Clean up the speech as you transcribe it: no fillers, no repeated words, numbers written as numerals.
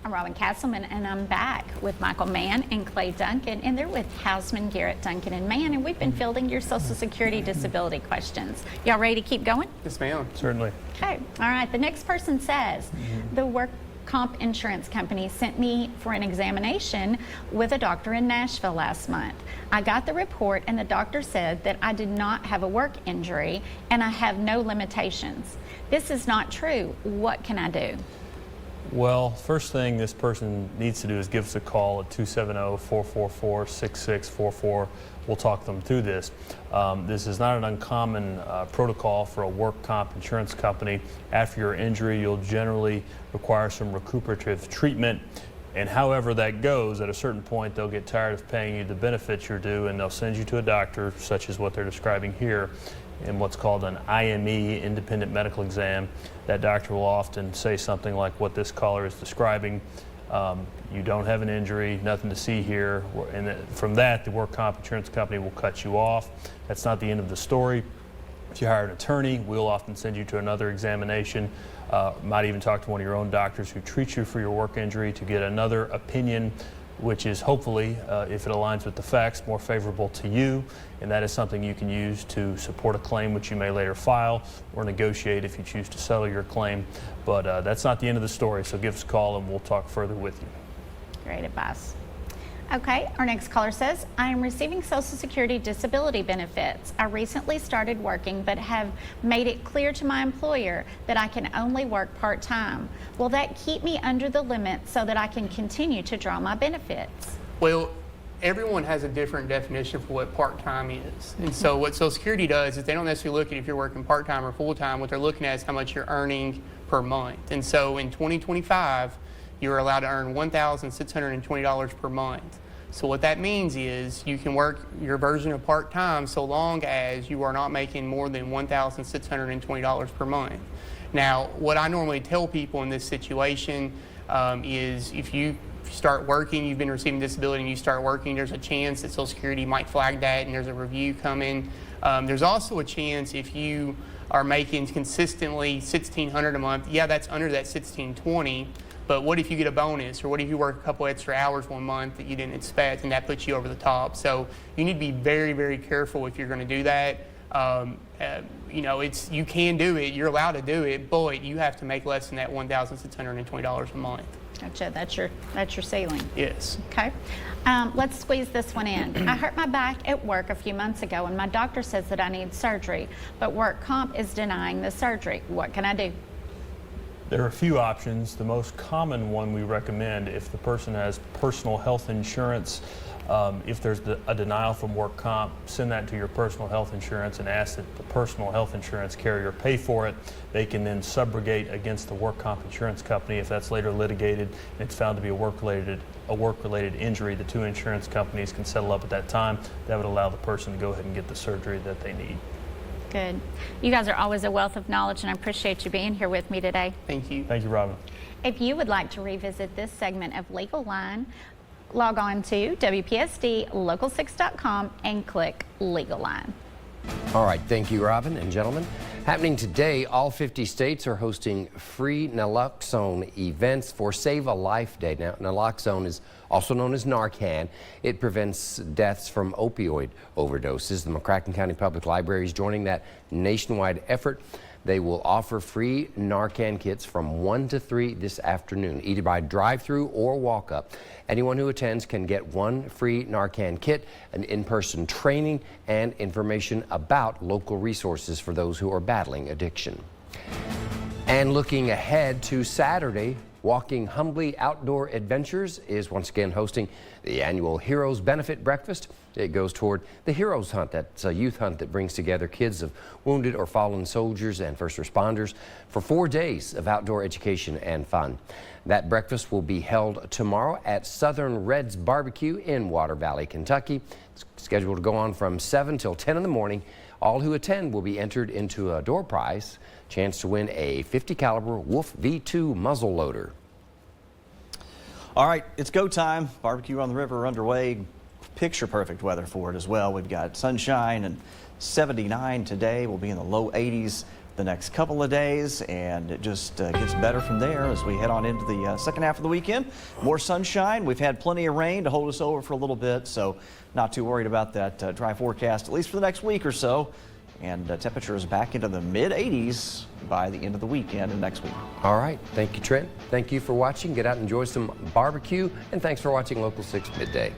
I'm Robin Castleman, and I'm back with Michael Mann and Clay Duncan, and they're with Hausman, Garrett, Duncan, and Mann, and we've been fielding your Social Security disability questions. Y'all ready to keep going? Yes, ma'am. Certainly. Okay. All right. The next person says, the work comp insurance company sent me for an examination with a doctor in Nashville last month. I got the report, and the doctor said that I did not have a work injury and I have no limitations. This is not true. What can I do? Well, first thing this person needs to do is give us a call at 270-444-6644. We'll talk them through this. This is not an uncommon protocol for a work comp insurance company. After your injury, you'll generally require some recuperative treatment. And however that goes, at a certain point, they'll get tired of paying you the benefits you're due, and they'll send you to a doctor, such as what they're describing here, in what's called an IME, independent medical exam. That doctor will often say something like what this caller is describing. You don't have an injury, nothing to see here. And from that, the work comp insurance company will cut you off. That's not the end of the story. If you hire an attorney, we'll often send you to another examination. Might even talk to one of your own doctors who treats you for your work injury to get another opinion, which is hopefully, if it aligns with the facts, more favorable to you. And that is something you can use to support a claim which you may later file or negotiate if you choose to settle your claim. But that's not the end of the story, so give us a call and we'll talk further with you. Great advice. Okay, our next caller says, I am receiving Social Security disability benefits. I recently started working but have made it clear to my employer that I can only work part-time. Will that keep me under the limit so that I can continue to draw my benefits? Well, everyone has a different definition for what part-time is. And so what Social Security does is they don't necessarily look at if you're working part-time or full-time. What they're looking at is how much you're earning per month. And so in 2025, you're allowed to earn $1,620 per month. So what that means is you can work your version of part-time so long as you are not making more than $1,620 per month. Now, what I normally tell people in this situation is if you start working, you've been receiving disability and you start working, there's a chance that Social Security might flag that and there's a review coming. There's also a chance if you are making consistently $1,600 a month, yeah, that's under that $1,620. But what if you get a bonus, or what if you work a couple extra hours one month that you didn't expect, and that puts you over the top? So you need to be very, very careful if you're going to do that. You know, you can do it, you're allowed to do it, but you have to make less than that $1,620 a month. Gotcha. That's your ceiling. Yes. Okay. Let's squeeze this one in. I hurt my back at work a few months ago, and my doctor says that I need surgery, but work comp is denying the surgery. What can I do? There are a few options. The most common one we recommend, if the person has personal health insurance, if there's a denial from work comp, send that to your personal health insurance and ask that the personal health insurance carrier pay for it. They can then subrogate against the work comp insurance company. If that's later litigated and it's found to be a work-related injury, the two insurance companies can settle up at that time. That would allow the person to go ahead and get the surgery that they need. Good. You guys are always a wealth of knowledge, and I appreciate you being here with me today. Thank you. Thank you, Robin. If you would like to revisit this segment of Legal Line, log on to WPSDLocal6.com and click Legal Line. All right, thank you, Robin and gentlemen. Happening today, all 50 states are hosting free naloxone events for Save a Life Day. Now, naloxone is also known as Narcan. It prevents deaths from opioid overdoses. The McCracken County Public Library is joining that nationwide effort. They will offer free Narcan kits from 1 to 3 this afternoon, either by drive-through or walk-up. Anyone who attends can get one free Narcan kit, an in-person training, and information about local resources for those who are battling addiction. And looking ahead to Saturday, Walking Humbly Outdoor Adventures is once again hosting the annual Heroes Benefit Breakfast. It goes toward the Heroes Hunt. That's a youth hunt that brings together kids of wounded or fallen soldiers and first responders for 4 days of outdoor education and fun. That breakfast will be held tomorrow at Southern Reds Barbecue in Water Valley, Kentucky. It's scheduled to go on from 7 till 10 in the morning. All who attend will be entered into a door prize, chance to win a .50 caliber Wolf V2 muzzle loader. All right, it's go time. Barbecue on the river underway. Picture perfect weather for it as well. We've got sunshine and 79 today. We'll be in the low 80s the next couple of days, and it just gets better from there as we head on into the second half of the weekend. More sunshine. We've had plenty of rain to hold us over for a little bit, so not too worried about that dry forecast, at least for the next week or so. And temperatures back into the mid-80s by the end of the weekend and next week. All right. Thank you, Trent. Thank you for watching. Get out and enjoy some barbecue. And thanks for watching Local 6 Midday.